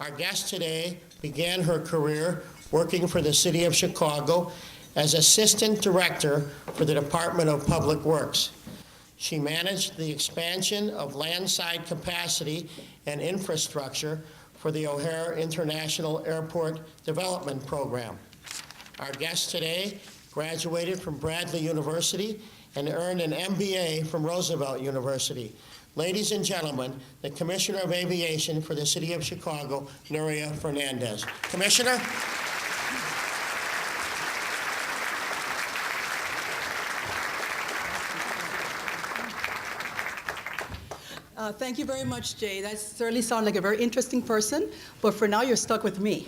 Our guest today began her career working for the City of Chicago as Assistant Director for the Department of Public Works. She managed the expansion of landside capacity and infrastructure for the O'Hare International Airport Development Program. Our guest today graduated from Bradley University and earned an MBA from Roosevelt University. Ladies and gentlemen, the Commissioner of Aviation for the City of Chicago, Nuria Fernandez. Commissioner? Thank you very much, Jay. That certainly sounds like a very interesting person, but for now, you're stuck with me.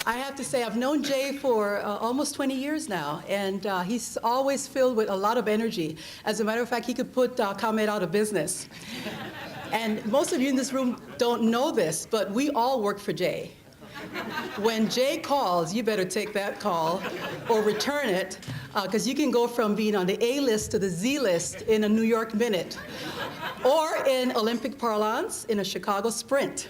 I have to say, I've known Jay for almost 20 years now, and he's always filled with a lot of energy. As a matter of fact, he could put ComEd out of business. And most of you in this room don't know this, but we all work for Jay. When Jay calls, you better take that call or return it, because you can go from being on the A list to the Z list in a New York minute, or in Olympic parlance, in a Chicago sprint.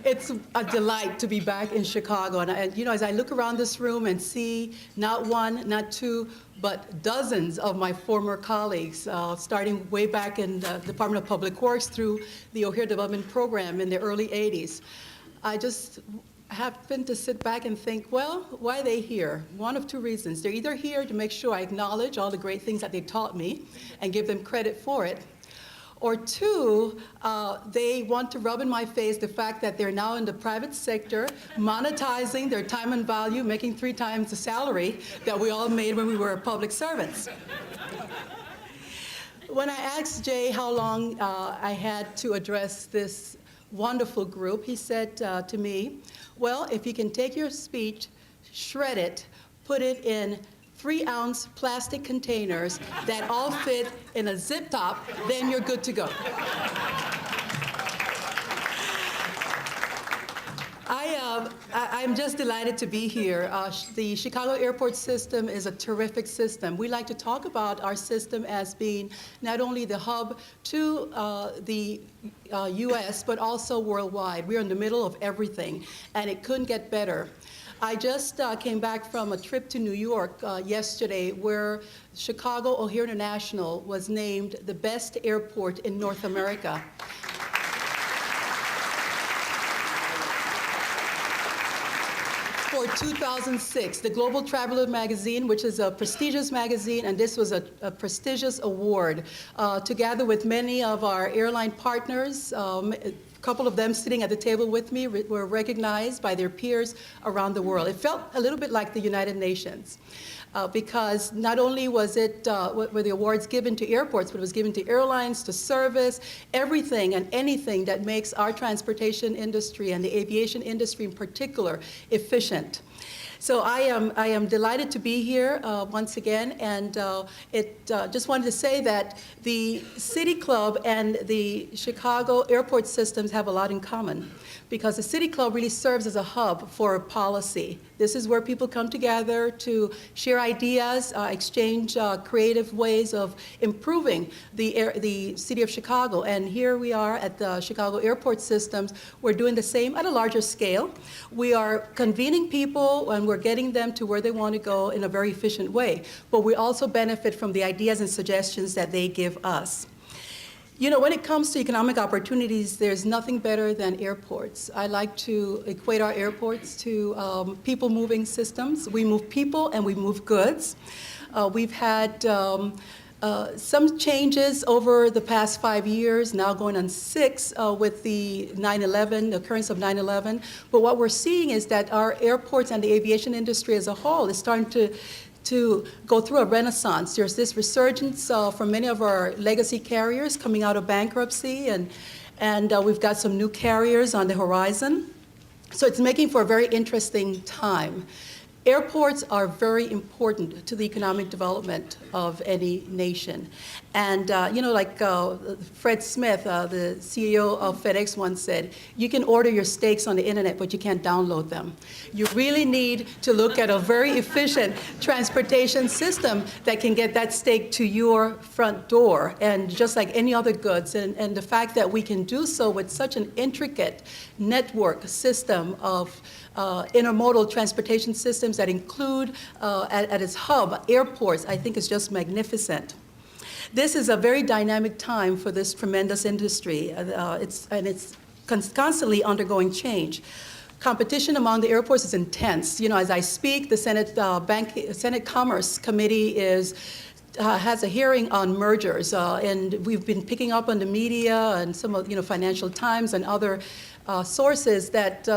It's a delight to be back in Chicago. And you know, as I look around this room and see not one, not two, but dozens of my former colleagues, starting way back in the Department of Public Works through the O'Hare Development Program in the early 80s, I just happen to sit back and think, well, why are they here? One of two reasons. They're either here to make sure I acknowledge all the great things that they taught me and give them credit for it, or two, they want to rub in my face the fact that they're now in the private sector, monetizing their time and value, making 3 times the salary that we all made when we were public servants. When I asked Jay how long I had to address this wonderful group, he said to me, well, if you can take your speech, shred it, put it in 3-ounce plastic containers that all fit in a zip top, then you're good to go. I'm just delighted to be here. The Chicago airport system is a terrific system. We like to talk about our system as being not only the hub to the US, but also worldwide. We're in the middle of everything, and it couldn't get better. I just came back from a trip to New York yesterday, where Chicago O'Hare International was named the best airport in North America. For 2006, the Global Traveler magazine, which is a prestigious magazine, and this was a prestigious award, together with many of our airline partners. A couple of them sitting at the table with me were recognized by their peers around the world. It felt a little bit like the United Nations, because not only was it were the awards given to airports, but it was given to airlines, to service, everything and anything that makes our transportation industry and the aviation industry in particular efficient. So I am delighted to be here once again, and just wanted to say that the City Club and the Chicago airport systems have a lot in common, because the City Club really serves as a hub for policy. This is where people come together to share ideas, exchange creative ways of improving the city of Chicago. And here we are at the Chicago airport systems. We're doing the same at a larger scale. We are convening people and we're getting them to where they want to go in a very efficient way. But we also benefit from the ideas and suggestions that they give us. You know, when it comes to economic opportunities, there's nothing better than airports. I like to equate our airports to people-moving systems. We move people and we move goods. We've had some changes over the past 5 years, now going on 6 with the 9/11, the occurrence of 9/11. But what we're seeing is that our airports and the aviation industry as a whole is starting to go through a renaissance. There's this resurgence from many of our legacy carriers coming out of bankruptcy, and we've got some new carriers on the horizon. So it's making for a very interesting time. Airports are very important to the economic development of any nation. And, like Fred Smith, the CEO of FedEx once said, you can order your steaks on the internet, but you can't download them. You really need to look at a very efficient transportation system that can get that steak to your front door, and just like any other goods. And the fact that we can do so with such an intricate network system of intermodal transportation systems that include at its hub airports, I think is just magnificent. This is a very dynamic time for this tremendous industry. It's constantly undergoing change. Competition among the airports is intense. As I speak, the Senate Commerce Committee has a hearing on mergers, and we've been picking up on the media and some of Financial Times and other sources that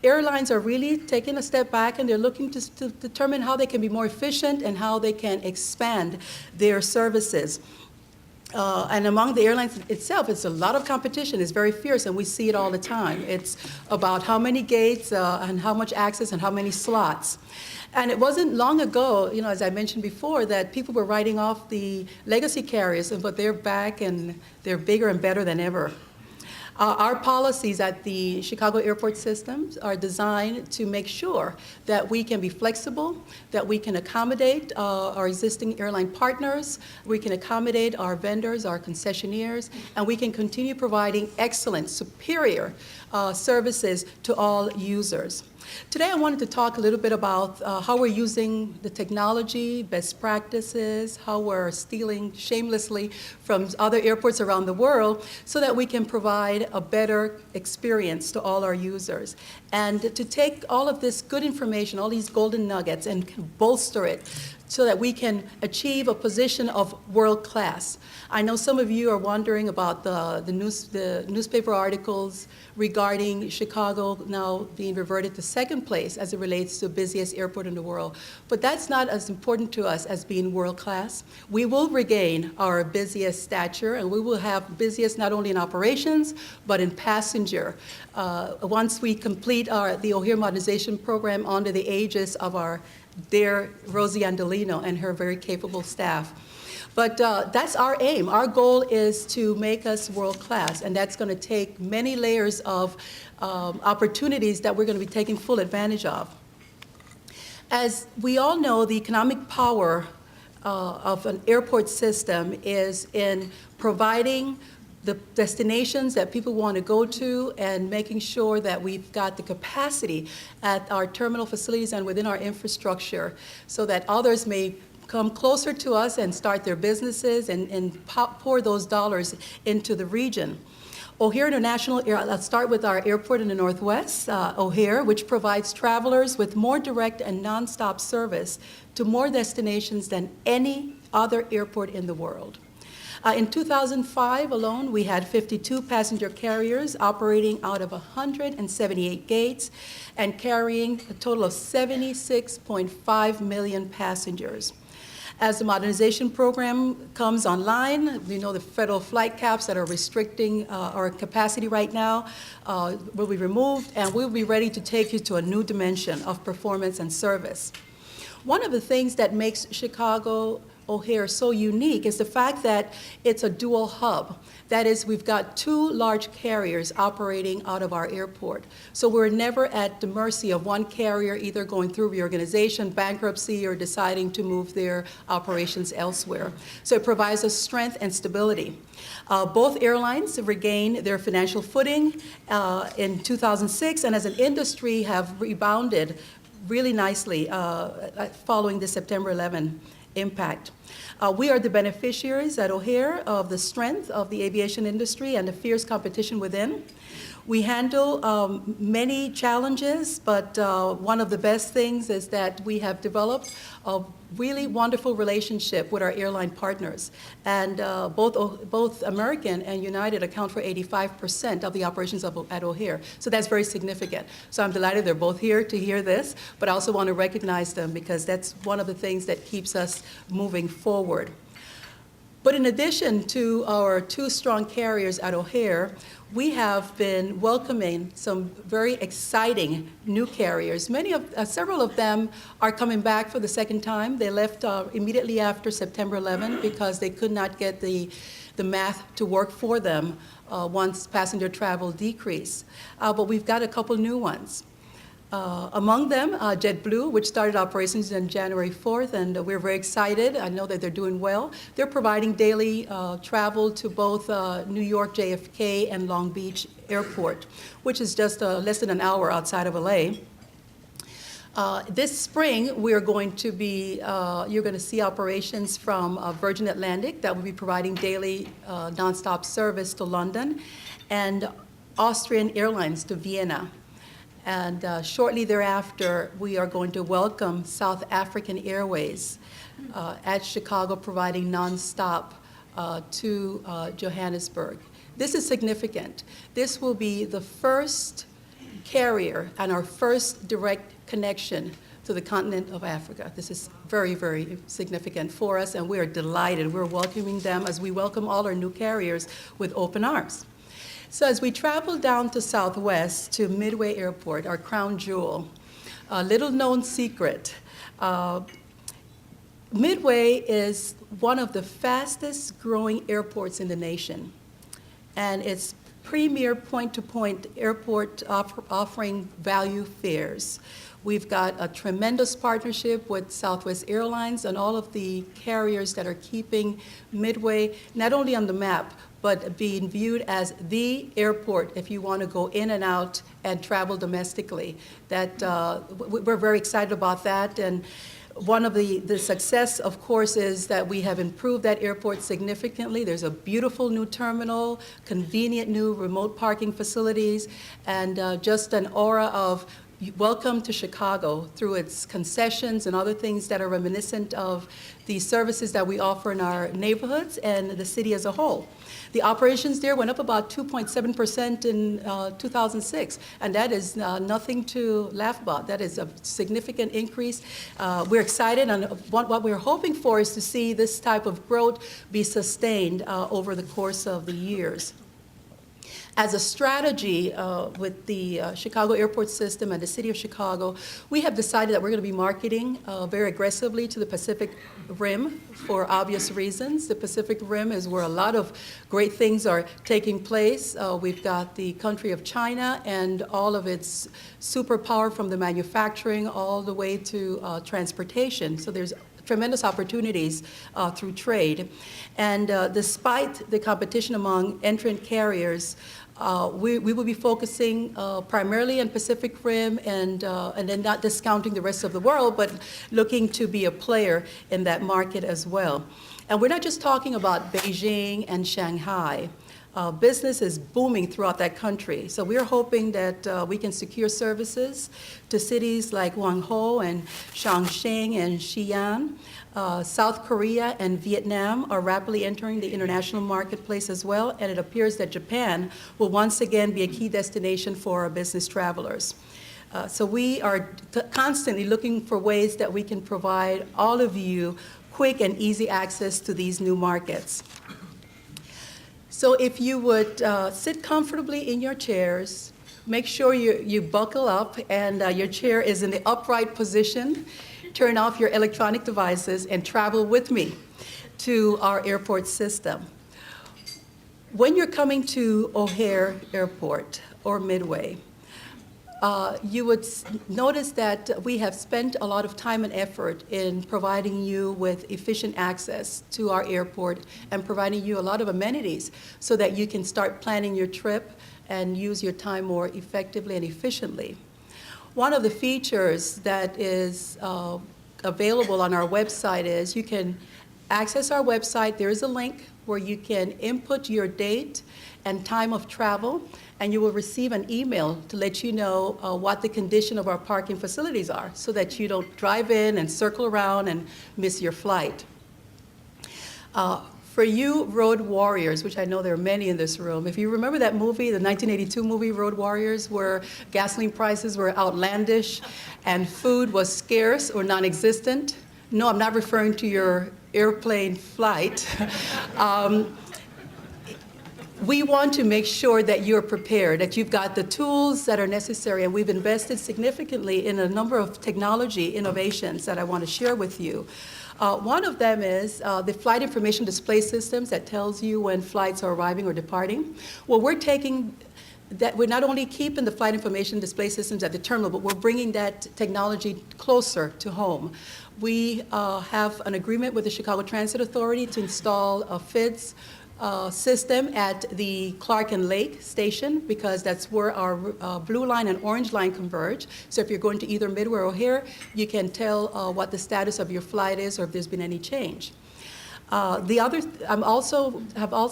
airlines are really taking a step back, and they're looking to determine how they can be more efficient and how they can expand their services. And among the airlines itself, it's a lot of competition. It's very fierce, and we see it all the time. It's about how many gates and how much access and how many slots. And it wasn't long ago, as I mentioned before, that people were writing off the legacy carriers, but they're back and they're bigger and better than ever. Our policies at the Chicago airport systems are designed to make sure that we can be flexible, that we can accommodate our existing airline partners, we can accommodate our vendors, our concessionaires, and we can continue providing excellent, superior services to all users. Today I wanted to talk a little bit about how we're using the technology, best practices, how we're stealing shamelessly from other airports around the world so that we can provide a better experience to all our users. And to take all of this good information, all these golden nuggets, and bolster it so that we can achieve a position of world class. I know some of you are wondering about the newspaper articles regarding Chicago now being reverted to second place as it relates to the busiest airport in the world. But that's not as important to us as being world class. We will regain our busiest stature, and we will have busiest not only in operations, but in passenger. Once we complete the O'Hare modernization program under the aegis of our dear Rosie Andolino and her very capable staff. But that's our aim. Our goal is to make us world-class, and that's going to take many layers of opportunities that we're going to be taking full advantage of. As we all know, the economic power of an airport system is in providing the destinations that people want to go to and making sure that we've got the capacity at our terminal facilities and within our infrastructure so that others may come closer to us and start their businesses and pour those dollars into the region. O'Hare International, let's start with our airport in the Northwest, O'Hare, which provides travelers with more direct and nonstop service to more destinations than any other airport in the world. In 2005 alone, we had 52 passenger carriers operating out of 178 gates and carrying a total of 76.5 million passengers. As the modernization program comes online, the federal flight caps that are restricting our capacity right now will be removed, and we'll be ready to take you to a new dimension of performance and service. One of the things that makes Chicago O'Hare so unique is the fact that it's a dual hub. That is, we've got two large carriers operating out of our airport. So we're never at the mercy of one carrier either going through reorganization, bankruptcy, or deciding to move their operations elsewhere. So it provides us strength and stability. Both airlines regained their financial footing in 2006, and as an industry have rebounded really nicely following the September 11 impact. We are the beneficiaries at O'Hare of the strength of the aviation industry and the fierce competition within. We handle many challenges, but one of the best things is that we have developed a really wonderful relationship with our airline partners. And both American and United account for 85% of the operations at O'Hare. So that's very significant. So I'm delighted they're both here to hear this, but I also want to recognize them because that's one of the things that keeps us moving forward. But in addition to our two strong carriers at O'Hare, we have been welcoming some very exciting new carriers. Several of them are coming back for the second time. They left immediately after September 11 because they could not get the math to work for them once passenger travel decreased. But we've got a couple new ones. Among them, Jetblue, which started operations on January 4th, and we're very excited. I know that they're doing well. They're providing daily travel to both New York JFK and Long Beach Airport, which is just less than an hour outside of LA. This spring, we are going to be, you're going to see operations from Virgin Atlantic that will be providing daily nonstop service to London, and Austrian Airlines to Vienna. And shortly thereafter, we are going to welcome South African Airways at Chicago, providing nonstop to Johannesburg. This is significant. This will be the first carrier and our first direct connection to the continent of Africa. This is very, very significant for us, and we are delighted. We're welcoming them as we welcome all our new carriers with open arms. So as we travel down to Southwest to Midway Airport, our crown jewel, a little known secret, Midway is one of the fastest growing airports in the nation. And it's premier point-to-point airport offering value fares. We've got a tremendous partnership with Southwest Airlines and all of the carriers that are keeping Midway not only on the map, but being viewed as the airport if you want to go in and out and travel domestically. We're very excited about that. And one of the success, of course, is that we have improved that airport significantly. There's a beautiful new terminal, convenient new remote parking facilities, and just an aura of welcome to Chicago through its concessions and other things that are reminiscent of the services that we offer in our neighborhoods and the city as a whole. The operations there went up about 2.7% in 2006, and that is nothing to laugh about. That is a significant increase. We're excited, and what we're hoping for is to see this type of growth be sustained over the course of the years. As a strategy with the Chicago airport system and the city of Chicago, we have decided that we're going to be marketing very aggressively to the Pacific Rim for obvious reasons. The Pacific Rim is where a lot of great things are taking place. We've got the country of China and all of its superpower, from the manufacturing all the way to transportation. So there's tremendous opportunities through trade. And despite the competition among entrant carriers, we will be focusing primarily on Pacific Rim and then not discounting the rest of the world, but looking to be a player in that market as well. And we're not just talking about Beijing and Shanghai. Business is booming throughout that country. So we're hoping that we can secure services to cities like Guangzhou and Chongqing and Xi'an. South Korea and Vietnam are rapidly entering the international marketplace as well, and it appears that Japan will once again be a key destination for our business travelers. So we are constantly looking for ways that we can provide all of you quick and easy access to these new markets. So if you would sit comfortably in your chairs, make sure you buckle up and your chair is in the upright position. Turn off your electronic devices and travel with me to our airport system. When you're coming to O'Hare Airport or Midway, you would notice that we have spent a lot of time and effort in providing you with efficient access to our airport and providing you a lot of amenities so that you can start planning your trip and use your time more effectively and efficiently. One of the features that is available on our website is you can access our website. There is a link where you can input your date and time of travel, and you will receive an email to let you know what the condition of our parking facilities are so that you don't drive in and circle around and miss your flight. For you road warriors, which I know there are many in this room, if you remember that movie, the 1982 movie Road Warriors, where gasoline prices were outlandish and food was scarce or non-existent, no, I'm not referring to your airplane flight, we want to make sure that you're prepared, that you've got the tools that are necessary, and we've invested significantly in a number of technology innovations that I want to share with you. One of them is the flight information display systems that tells you when flights are arriving or departing. Well, we're taking that, we're not only keeping the flight information display systems at the terminal, but we're bringing that technology closer to home. We have an agreement with the Chicago Transit Authority to install a FIDS system at the Clark and Lake station, because that's where our blue line and orange line converge. So if you're going to either Midway or O'Hare, you can tell what the status of your flight is or if there's been any change. Have also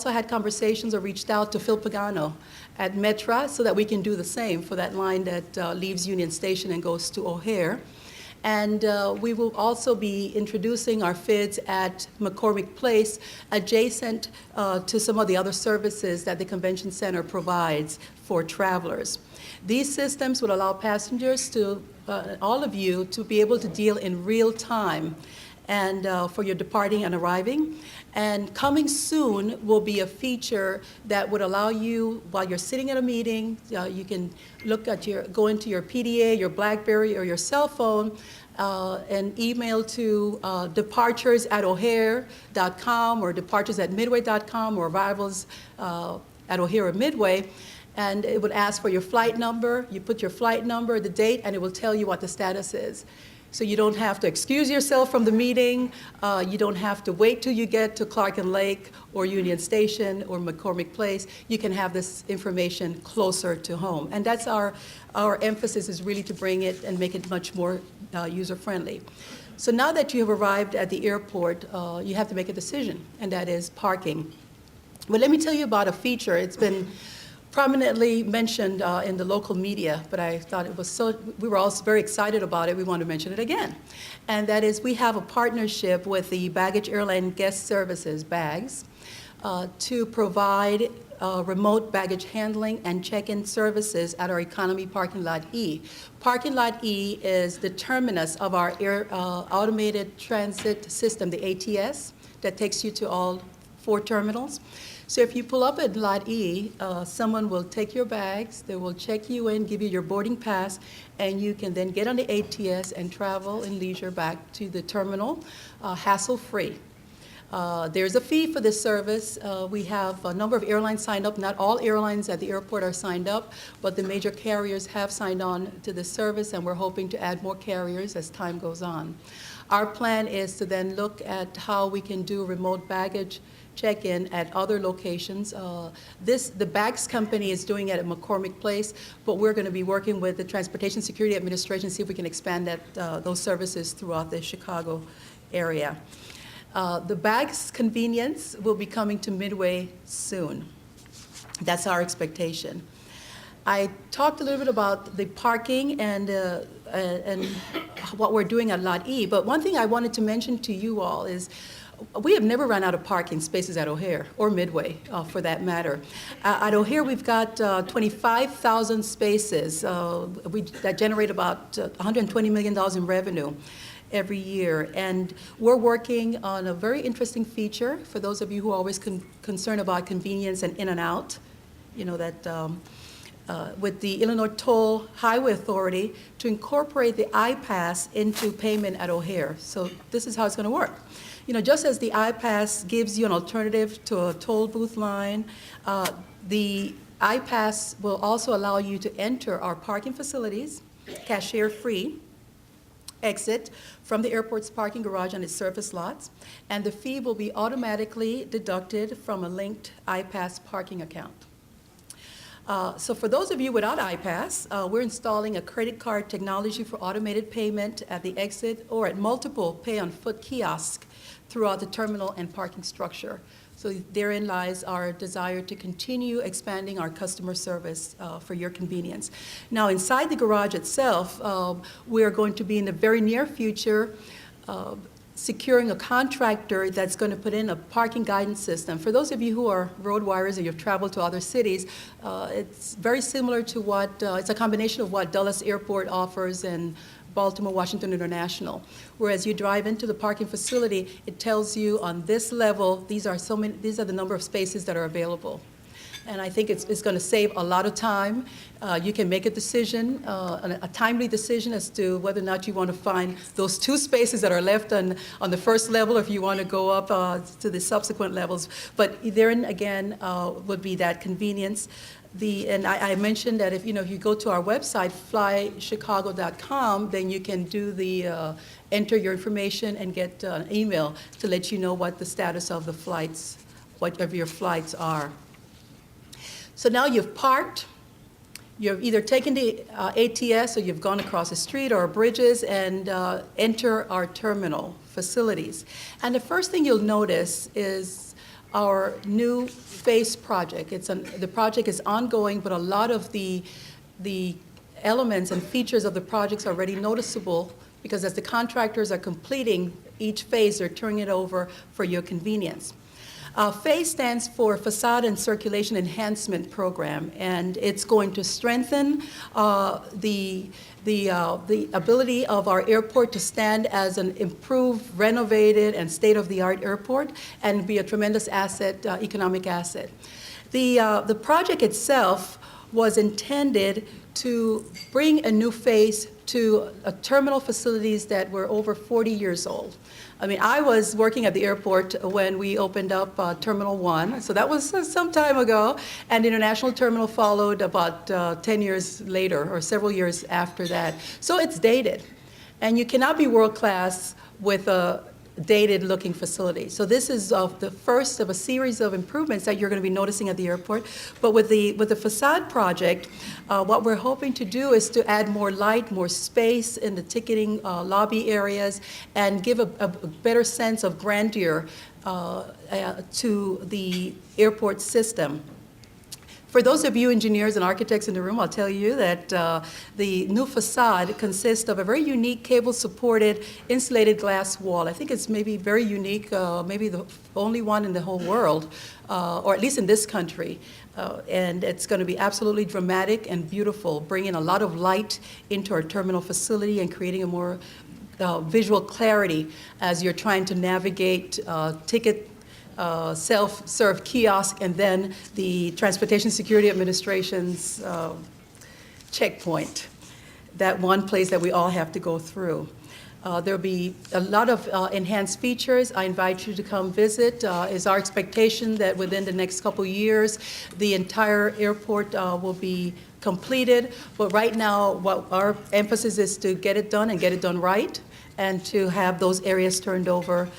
had conversations or reached out to Phil Pagano at Metra so that we can do the same for that line that leaves Union Station and goes to O'Hare. And we will also be introducing our FIDS at McCormick Place, adjacent to some of the other services that the convention center provides for travelers. These systems will allow passengers to, all of you, to be able to deal in real time and for your departing and arriving. And coming soon will be a feature that would allow you, while you're sitting at a meeting, you can go into your PDA, your BlackBerry, or your cell phone, and email to departures@o'hare.com or departures@midway.com or arrivals at O'Hare or Midway. And it would ask for your flight number. You put your flight number, the date, and it will tell you what the status is. So you don't have to excuse yourself from the meeting. You don't have to wait till you get to Clark and Lake or Union Station or McCormick Place. You can have this information closer to home. And that's our emphasis, is really to bring it and make it much more user-friendly. So now that you have arrived at the airport, you have to make a decision, and that is parking. Well, let me tell you about a feature. It's been prominently mentioned in the local media, but I thought it was we were all very excited about it. We want to mention it again. And that is, we have a partnership with the Baggage Airline Guest Services, BAGS, to provide remote baggage handling and check-in services at our Economy Parking Lot E. Parking Lot E is the terminus of our automated transit system, the ATS, that takes you to all 4 terminals. So if you pull up at Lot E, someone will take your bags, they will check you in, give you your boarding pass, and you can then get on the ATS and travel in leisure back to the terminal, hassle-free. There's a fee for this service. We have a number of airlines signed up. Not all airlines at the airport are signed up, but the major carriers have signed on to this service, and we're hoping to add more carriers as time goes on. Our plan is to then look at how we can do remote baggage check-in at other locations. The BAGS company is doing it at McCormick Place, but we're going to be working with the Transportation Security Administration, see if we can expand those services throughout the Chicago area. The BAGS convenience will be coming to Midway soon. That's our expectation. I talked a little bit about the parking and what we're doing at Lot E, but one thing I wanted to mention to you all is we have never run out of parking spaces at O'Hare, or Midway, for that matter. At O'Hare, we've got 25,000 spaces that generate about $120 million in revenue every year. And we're working on a very interesting feature for those of you who are always concerned about convenience and in and out. You know, that with the Illinois Toll Highway Authority to incorporate the iPass into payment at O'Hare. So this is how it's going to work. You know, just as the iPass gives you an alternative to a toll booth line, the iPass will also allow you to enter our parking facilities, cashier-free, exit from the airport's parking garage and its surface lots, and the fee will be automatically deducted from a linked iPass parking account. So for those of you without iPass, we're installing a credit card technology for automated payment at the exit or at multiple pay-on-foot kiosks throughout the terminal and parking structure. So therein lies our desire to continue expanding our customer service for your convenience. Now, inside the garage itself, we are going to be in the very near future securing a contractor that's going to put in a parking guidance system. For those of you who are road warriors and you've traveled to other cities, it's very similar to what, it's a combination of what Dulles Airport offers and Baltimore Washington International. Whereas you drive into the parking facility, it tells you on this level, these are the number of spaces that are available. And I think it's going to save a lot of time. You can make a decision, a timely decision as to whether or not you want to find those 2 spaces that are left on the first level, or if you want to go up to the subsequent levels. But therein, again, would be that convenience. And I mentioned that if you go to our website, flychicago.com, then you can do enter your information and get an email to let you know what the status of the flights, whatever your flights are. So now you've parked, you've either taken the ATS or you've gone across the street or bridges and enter our terminal facilities. And the first thing you'll notice is our new phase project. The project is ongoing, but a lot of the elements and features of the projects are already noticeable because as the contractors are completing each phase, they're turning it over for your convenience. FACE stands for Facade and Circulation Enhancement Program, and it's going to strengthen the ability of our airport to stand as an improved, renovated, and state-of-the-art airport and be a tremendous asset, economic asset. The project itself was intended to bring a new face to terminal facilities that were over 40 years old. I mean, I was working at the airport when we opened up Terminal 1, so that was some time ago, and the International Terminal followed about 10 years later, or several years after that. So it's dated, and you cannot be world-class with a dated-looking facility. So this is the first of a series of improvements that you're going to be noticing at the airport. But with the facade project, what we're hoping to do is to add more light, more space in the ticketing lobby areas, and give a better sense of grandeur to the airport system. For those of you engineers and architects in the room, I'll tell you that the new facade consists of a very unique cable-supported insulated glass wall. I think it's maybe very unique, maybe the only one in the whole world, or at least in this country. And it's going to be absolutely dramatic and beautiful, bringing a lot of light into our terminal facility and creating a more visual clarity as you're trying to navigate ticket self-serve kiosk, and then the Transportation Security Administration's checkpoint, that one place that we all have to go through. There'll be a lot of enhanced features. I invite you to come visit. It's our expectation that within the next couple years, the entire airport will be completed. But right now, what our emphasis is to get it done and get it done right, and to have those areas turned over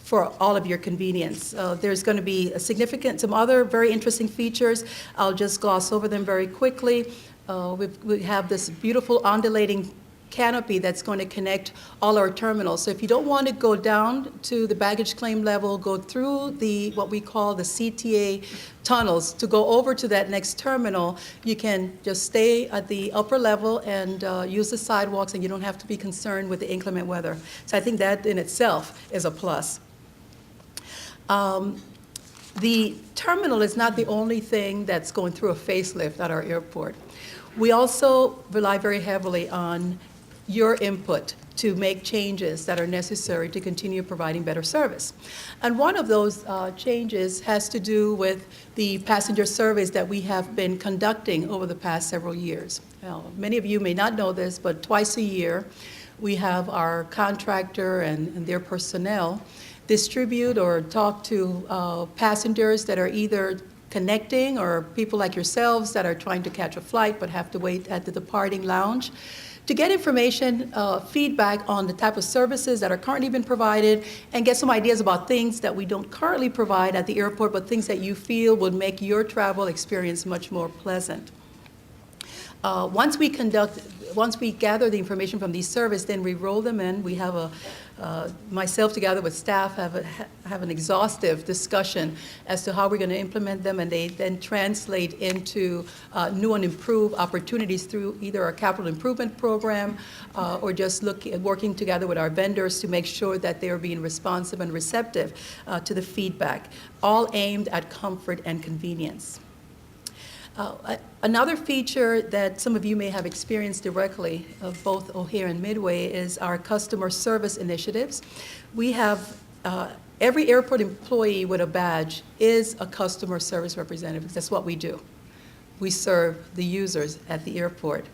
for all of your convenience. There's going to be some other very interesting features. I'll just gloss over them very quickly. We have this beautiful undulating canopy that's going to connect all our terminals. So if you don't want to go down to the baggage claim level, go through what we call the CTA tunnels to go over to that next terminal, you can just stay at the upper level and use the sidewalks, and you don't have to be concerned with the inclement weather. So I think that in itself is a plus. The terminal is not the only thing that's going through a facelift at our airport. We also rely very heavily on your input to make changes that are necessary to continue providing better service. And one of those changes has to do with the passenger surveys that we have been conducting over the past several years. Now, many of you may not know this, but twice a year we have our contractor and their personnel distribute or talk to passengers that are either connecting or people like yourselves that are trying to catch a flight but have to wait at the departing lounge to get information, feedback on the type of services that are currently being provided, and get some ideas about things that we don't currently provide at the airport, but things that you feel would make your travel experience much more pleasant. Once we gather the information from these surveys, then we roll them in. We have myself together with staff have an exhaustive discussion as to how we're going to implement them, and they then translate into new and improved opportunities through either our capital improvement program or just working together with our vendors to make sure that they are being responsive and receptive to the feedback, all aimed at comfort and convenience. Another feature that some of you may have experienced directly of both O'Hare and Midway is our customer service initiatives. We have every airport employee with a badge is a customer service representative. That's what we do. We serve the users at the airport.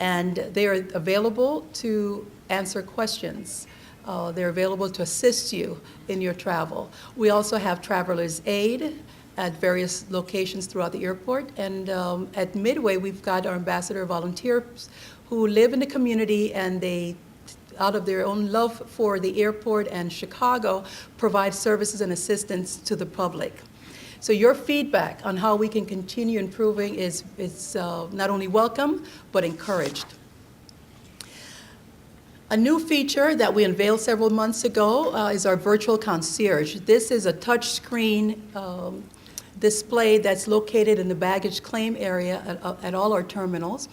And they are available to answer questions. They're available to assist you in your travel. We also have Traveler's Aid at various locations throughout the airport. And at Midway, we've got our ambassador volunteers who live in the community, and they, out of their own love for the airport and Chicago, provide services and assistance to the public. So your feedback on how we can continue improving is not only welcome, but encouraged. A new feature that we unveiled several months ago is our virtual concierge. This is a touchscreen display that's located in the baggage claim area at all our terminals.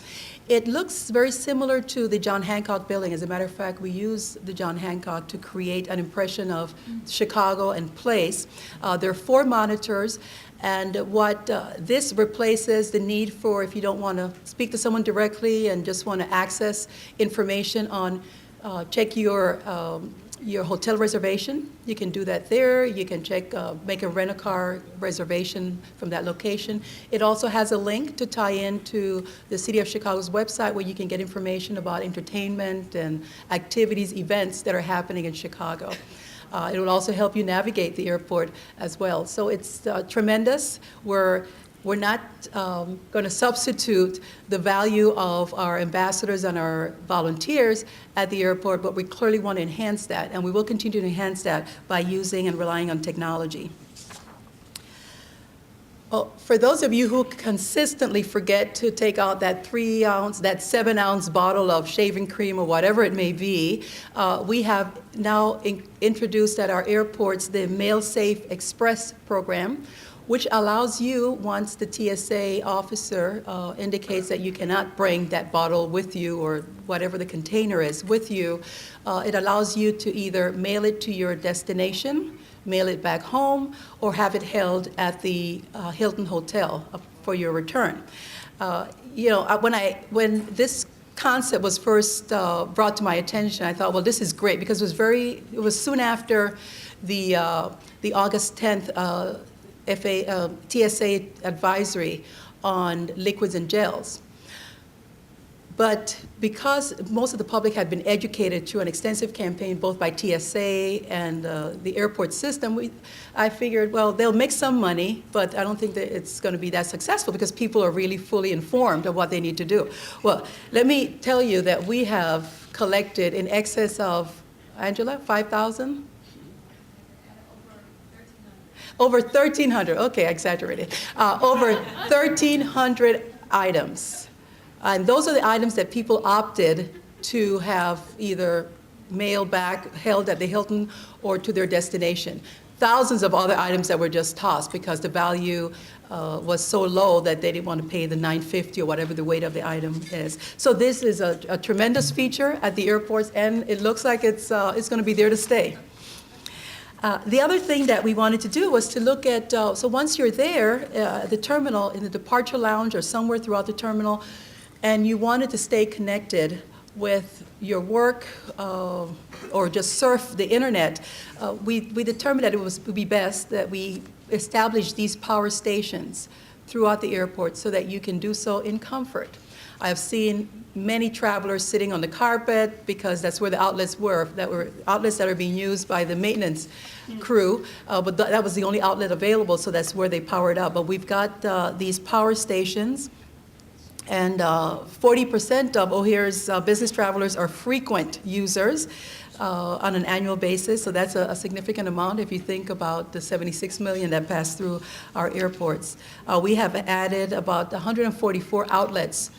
It looks very similar to the John Hancock building. As a matter of fact, we use the John Hancock to create an impression of Chicago and place. There are 4 monitors, and what this replaces the need for, if you don't want to speak to someone directly and just want to access information on, check your hotel reservation. You can do that there. You can check, make a rent-a-car reservation from that location. It also has a link to tie into the City of Chicago's website where you can get information about entertainment and activities, events that are happening in Chicago. It will also help you navigate the airport as well. So it's tremendous. We're not going to substitute the value of our ambassadors and our volunteers at the airport, but we clearly want to enhance that, and we will continue to enhance that by using and relying on technology. Well, for those of you who consistently forget to take out that 3-ounce, that 7-ounce bottle of shaving cream or whatever it may be, we have now introduced at our airports the Mail Safe Express program, which allows you, once the TSA officer indicates that you cannot bring that bottle with you or whatever the container is with you, it allows you to either mail it to your destination, mail it back home, or have it held at the Hilton Hotel for your return. When this concept was first brought to my attention, I thought, well, this is great, because it was soon after the August 10th TSA advisory on liquids and gels. But because most of the public had been educated through an extensive campaign, both by TSA and the airport system, I figured, well, they'll make some money, but I don't think that it's going to be that successful because people are really fully informed of what they need to do. Well, let me tell you that we have collected in excess of, Angela, 5,000? Over 1,300, okay, I exaggerated. Over 1,300 items. And those are the items that people opted to have either mailed back, held at the Hilton, or to their destination. Thousands of other items that were just tossed because the value was so low that they didn't want to pay the $9.50 or whatever the weight of the item is. So this is a tremendous feature at the airports, and it looks like it's going to be there to stay. The other thing that we wanted to do was to look at, so once you're there, the terminal, in the departure lounge or somewhere throughout the terminal, and you wanted to stay connected with your work or just surf the internet, we determined that it would be best that we establish these power stations throughout the airport so that you can do so in comfort. I have seen many travelers sitting on the carpet because that's where the outlets were outlets that are being used by the maintenance crew, but that was the only outlet available, so that's where they powered up. But we've got these power stations, and 40% of O'Hare's business travelers are frequent users on an annual basis, so that's a significant amount if you think about the 76 million that pass through our airports. We have added about 144 outlets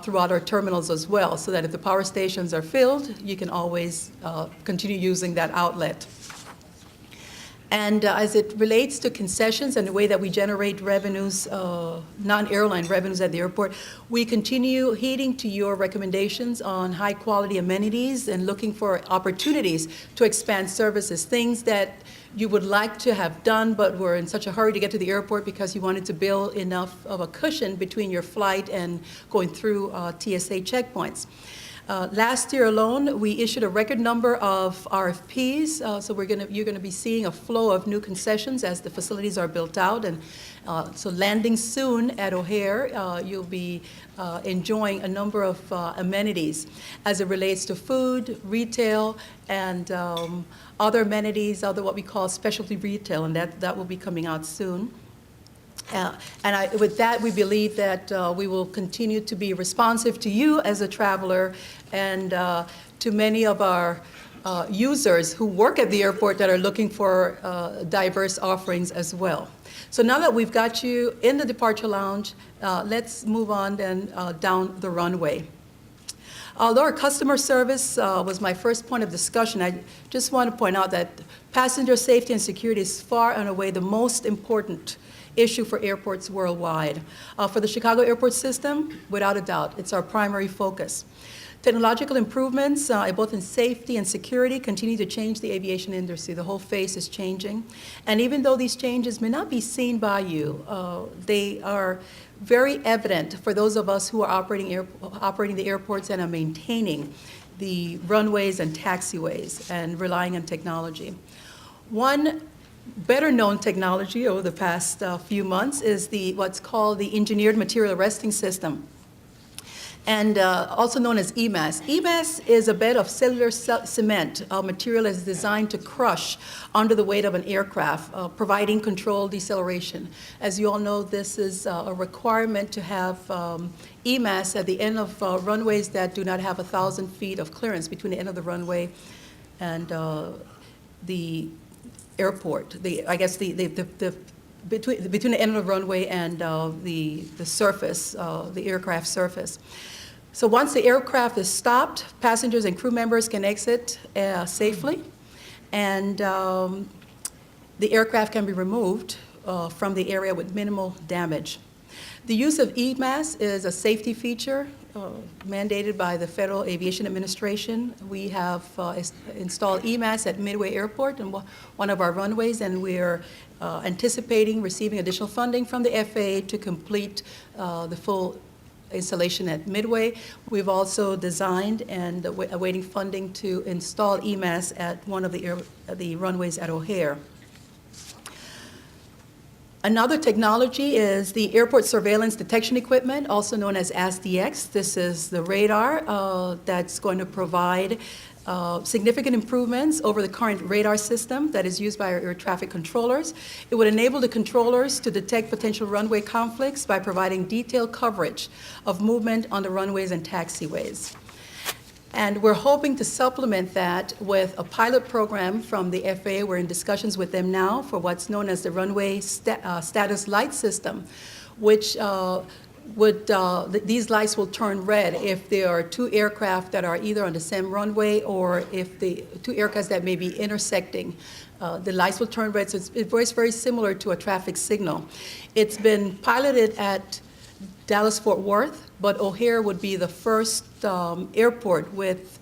throughout our terminals as well, so that if the power stations are filled, you can always continue using that outlet. And as it relates to concessions and the way that we generate revenues, non-airline revenues at the airport, we continue heeding to your recommendations on high-quality amenities and looking for opportunities to expand services, things that you would like to have done, but were in such a hurry to get to the airport because you wanted to build enough of a cushion between your flight and going through TSA checkpoints. Last year alone, we issued a record number of RFPs, so you're going to be seeing a flow of new concessions as the facilities are built out, and so landing soon at O'Hare, you'll be enjoying a number of amenities as it relates to food, retail, and other amenities, other what we call specialty retail, and that will be coming out soon. With that, we believe that we will continue to be responsive to you as a traveler and to many of our users who work at the airport that are looking for diverse offerings as well. So now that we've got you in the departure lounge, let's move on then down the runway. Although our customer service was my first point of discussion, I just want to point out that passenger safety and security is far and away the most important issue for airports worldwide. For the Chicago airport system, without a doubt, it's our primary focus. Technological improvements, both in safety and security, continue to change the aviation industry. The whole face is changing. And even though these changes may not be seen by you, they are very evident for those of us who are operating the airports and are maintaining the runways and taxiways and relying on technology. One better known technology over the past few months is what's called the Engineered Material Arresting System, and also known as EMAS. EMAS is a bed of cellular cement, a material that is designed to crush under the weight of an aircraft, providing controlled deceleration. As you all know, this is a requirement to have EMAS at the end of runways that do not have 1,000 feet of clearance between the end of the runway and the airport. Between the end of the runway and the surface, the aircraft surface. So once the aircraft is stopped, passengers and crew members can exit safely, and the aircraft can be removed from the area with minimal damage. The use of EMAS is a safety feature mandated by the Federal Aviation Administration. We have installed EMAS at Midway Airport and one of our runways, and we're anticipating receiving additional funding from the FAA to complete the full installation at Midway. We've also designed and awaiting funding to install EMAS at one of the runways at O'Hare. Another technology is the Airport Surveillance Detection Equipment, also known as ASDX. This is the radar that's going to provide significant improvements over the current radar system that is used by our air traffic controllers. It would enable the controllers to detect potential runway conflicts by providing detailed coverage of movement on the runways and taxiways. And we're hoping to supplement that with a pilot program from the FAA. We're in discussions with them now for what's known as the Runway Status Light System, which these lights will turn red if there are two aircraft that are either on the same runway or if the two aircraft that may be intersecting. The lights will turn red, so it's very similar to a traffic signal. It's been piloted at Dallas-Fort Worth, but O'Hare would be the first airport with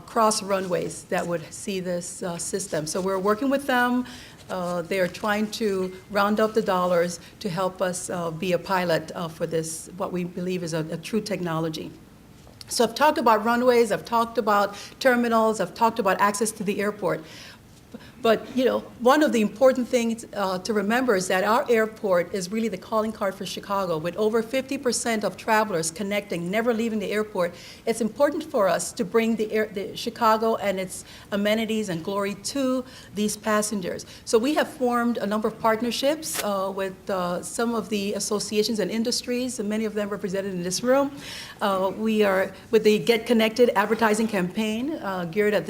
cross runways that would see this system. So we're working with them. They're trying to round up the dollars to help us be a pilot for this, what we believe is a true technology. So I've talked about runways, I've talked about terminals, I've talked about access to the airport. But, one of the important things to remember is that our airport is really the calling card for Chicago. With over 50% of travelers connecting, never leaving the airport, it's important for us to bring the Chicago and its amenities and glory to these passengers. So we have formed a number of partnerships with some of the associations and industries, and many of them represented in this room. We are with the Get Connected advertising campaign geared at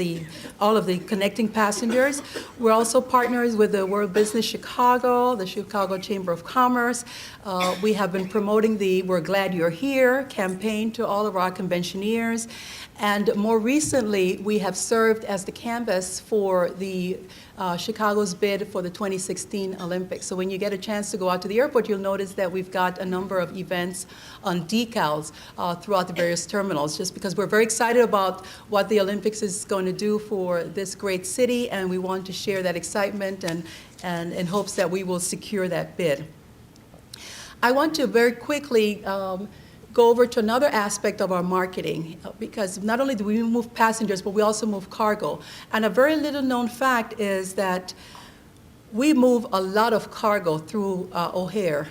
all of the connecting passengers. We're also partners with the World Business Chicago, the Chicago Chamber of Commerce. We have been promoting the We're Glad You're Here campaign to all of our conventioneers. And more recently, we have served as the canvas for the Chicago's bid for the 2016 Olympics. So when you get a chance to go out to the airport, you'll notice that we've got a number of events on decals throughout the various terminals, just because we're very excited about what the Olympics is going to do for this great city, and we want to share that excitement and in hopes that we will secure that bid. I want to very quickly go over to another aspect of our marketing, because not only do we move passengers, but we also move cargo. And a very little known fact is that we move a lot of cargo through O'Hare.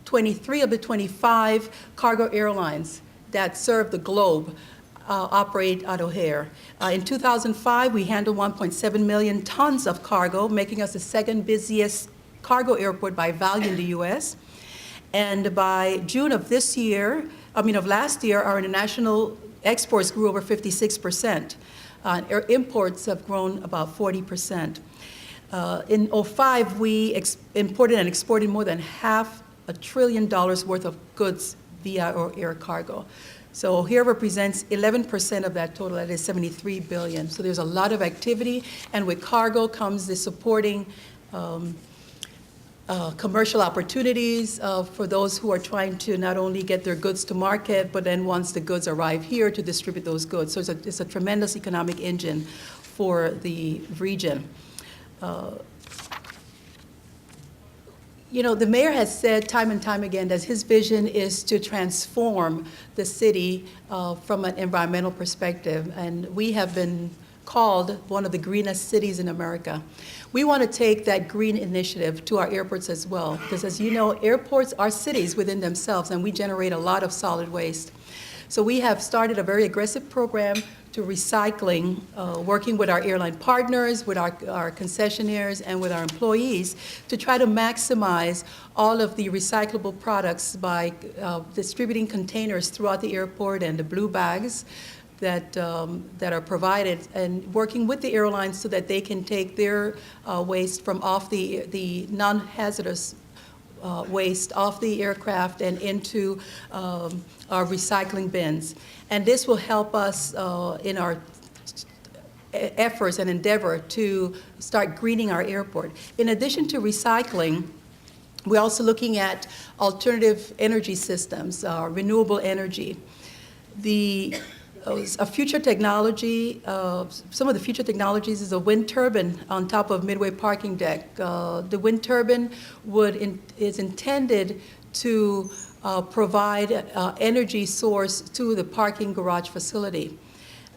23 of the 25 cargo airlines that serve the globe operate at O'Hare. In 2005, we handled 1.7 million tons of cargo, making us the second busiest cargo airport by value in the U.S. And by June of last year, our international exports grew over 56%. Our imports have grown about 40%. In 2005, we imported and exported more than $500 billion worth of goods via our air cargo. So here represents 11% of that total, that is $73 billion. So there's a lot of activity, and with cargo comes the supporting commercial opportunities for those who are trying to not only get their goods to market, but then once the goods arrive here, to distribute those goods. So it's a tremendous economic engine for the region. The mayor has said time and time again that his vision is to transform the city from an environmental perspective, and we have been called one of the greenest cities in America. We want to take that green initiative to our airports as well, because as you know, airports are cities within themselves, and we generate a lot of solid waste. So we have started a very aggressive program to recycling, working with our airline partners, with our concessionaires, and with our employees to try to maximize all of the recyclable products by distributing containers throughout the airport and the blue bags that are provided, and working with the airlines so that they can take their waste from off the non-hazardous waste off the aircraft and into our recycling bins. And this will help us in our efforts and endeavor to start greening our airport. In addition to recycling, we're also looking at alternative energy systems, renewable energy. A future technology, some of the future technologies is a wind turbine on top of Midway parking deck. The wind turbine is intended to provide energy source to the parking garage facility,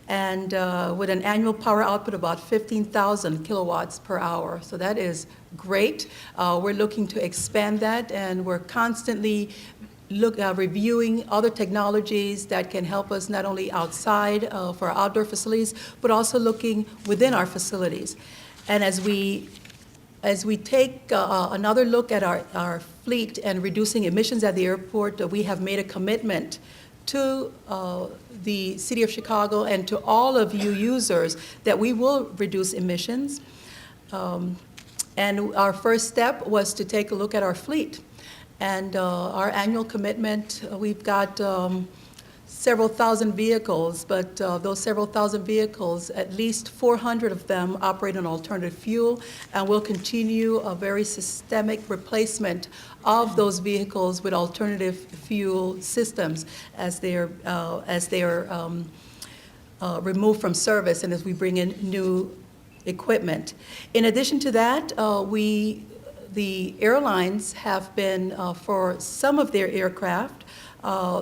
and with an annual power output of about 15,000 kilowatts per hour. So that is great. We're looking to expand that, and we're constantly reviewing other technologies that can help us not only outside for our outdoor facilities, but also looking within our facilities. And as we take another look at our fleet and reducing emissions at the airport, we have made a commitment to the City of Chicago and to all of you users that we will reduce emissions. And our first step was to take a look at our fleet. And our annual commitment, we've got several thousand vehicles, but those several thousand vehicles, at least 400 of them operate on alternative fuel, and we'll continue a very systemic replacement of those vehicles with alternative fuel systems as they are removed from service and as we bring in new equipment. In addition to that, the airlines have been, for some of their aircraft,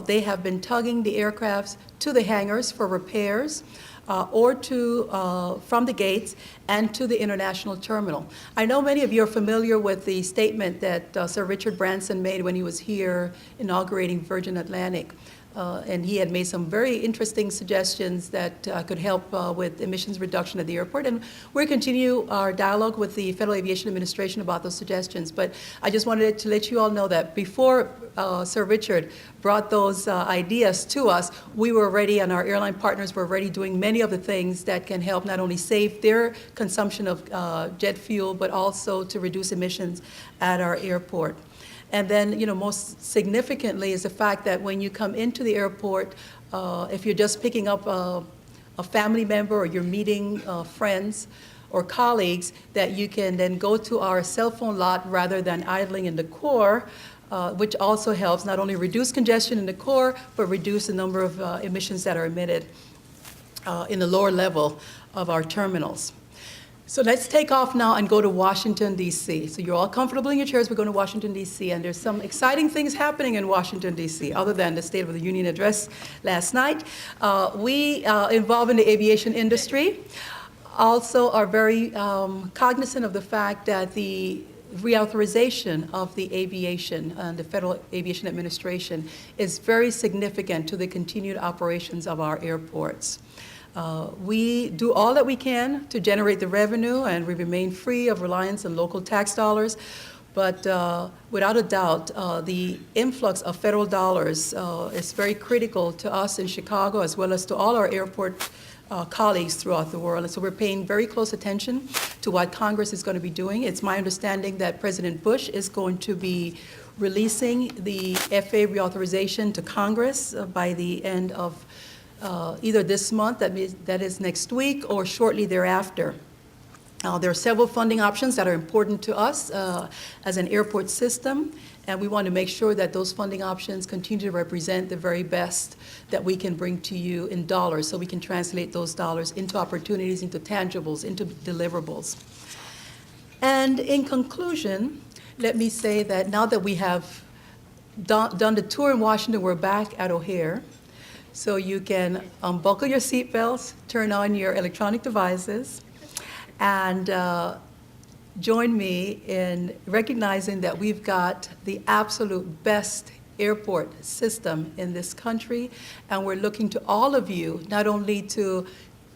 they have been tugging the aircrafts to the hangars for repairs or from the gates and to the international terminal. I know many of you are familiar with the statement that Sir Richard Branson made when he was here inaugurating Virgin Atlantic. And he had made some very interesting suggestions that could help with emissions reduction at the airport. And we'll continue our dialogue with the Federal Aviation Administration about those suggestions. But I just wanted to let you all know that before Sir Richard brought those ideas to us, we were already, and our airline partners were already doing many of the things that can help not only save their consumption of jet fuel, but also to reduce emissions at our airport. And then, most significantly is the fact that when you come into the airport, if you're just picking up a family member or you're meeting friends, or colleagues, that you can then go to our cell phone lot rather than idling in the core, which also helps not only reduce congestion in the core, but reduce the number of emissions that are emitted in the lower level of our terminals. So let's take off now and go to Washington, D.C. So you're all comfortable in your chairs. We're going to Washington, D.C., and there's some exciting things happening in Washington, D.C., other than the State of the Union address last night. We involved in the aviation industry also are very cognizant of the fact that the reauthorization of the aviation and the Federal Aviation Administration is very significant to the continued operations of our airports. We do all that we can to generate the revenue, and we remain free of reliance on local tax dollars. But without a doubt, the influx of federal dollars is very critical to us in Chicago, as well as to all our airport colleagues throughout the world. And so we're paying very close attention to what Congress is going to be doing. It's my understanding that President Bush is going to be releasing the FAA reauthorization to Congress by the end of either this month, that is next week, or shortly thereafter. There are several funding options that are important to us as an airport system, and we want to make sure that those funding options continue to represent the very best that we can bring to you in dollars, so we can translate those dollars into opportunities, into tangibles, into deliverables. And in conclusion, let me say that now that we have done the tour in Washington, we're back at O'Hare. So you can unbuckle your seatbelts, turn on your electronic devices, and join me in recognizing that we've got the absolute best airport system in this country, and we're looking to all of you not only to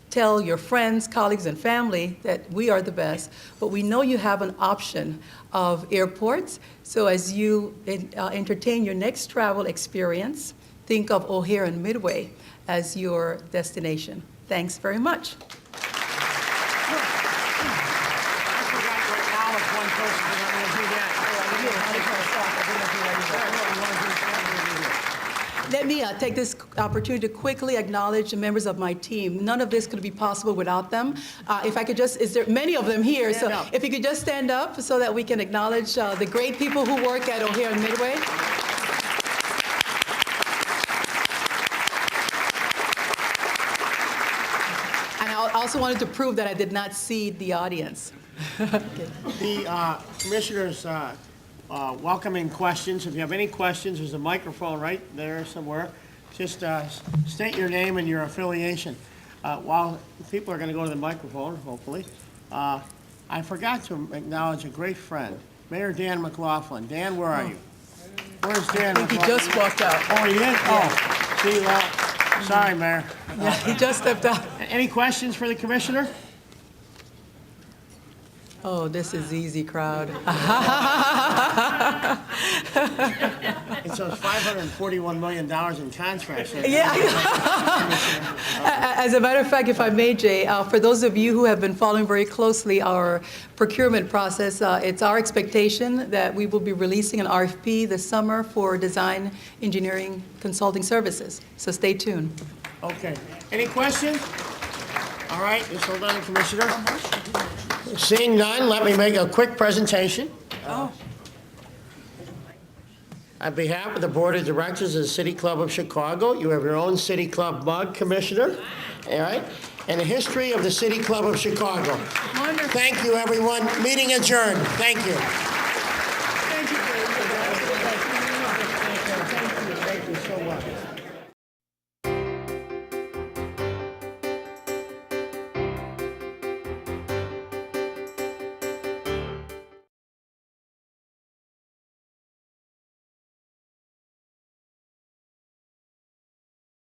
tell your friends, colleagues, and family that we are the best, but we know you have an option of airports. So as you entertain your next travel experience, think of O'Hare and Midway as your destination. Thanks very much. Let me take this opportunity to quickly acknowledge the members of my team. None of this could be possible without them. If I could just, is there many of them here? So if you could just stand up so that we can acknowledge the great people who work at O'Hare and Midway. And I also wanted to prove that I did not seed the audience. Okay. The commissioners welcoming questions. If you have any questions, there's a microphone right there somewhere. Just state your name and your affiliation. While people are going to go to the microphone, hopefully, I forgot to acknowledge a great friend, Mayor Dan McLaughlin. Dan, where are you? Where's Dan? I think he just walked out. Oh, he did? Yeah. Oh, see, well, sorry, Mayor. Yeah, he just stepped out. Any questions for the commissioner? Oh, this is easy, crowd. It's those $541 million in contracts. Yeah. As a matter of fact, if I may, Jay, for those of you who have been following very closely our procurement process, it's our expectation that we will be releasing an RFP this summer for design engineering consulting services. So stay tuned. Okay. Any questions? All right, just hold on, Commissioner. Seeing none, let me make a quick presentation. Oh. On behalf of the Board of Directors of the City Club of Chicago, you have your own City Club mug, Commissioner. All right? And the history of the City Club of Chicago. Wonderful. Thank you, everyone. Meeting adjourned. Thank you.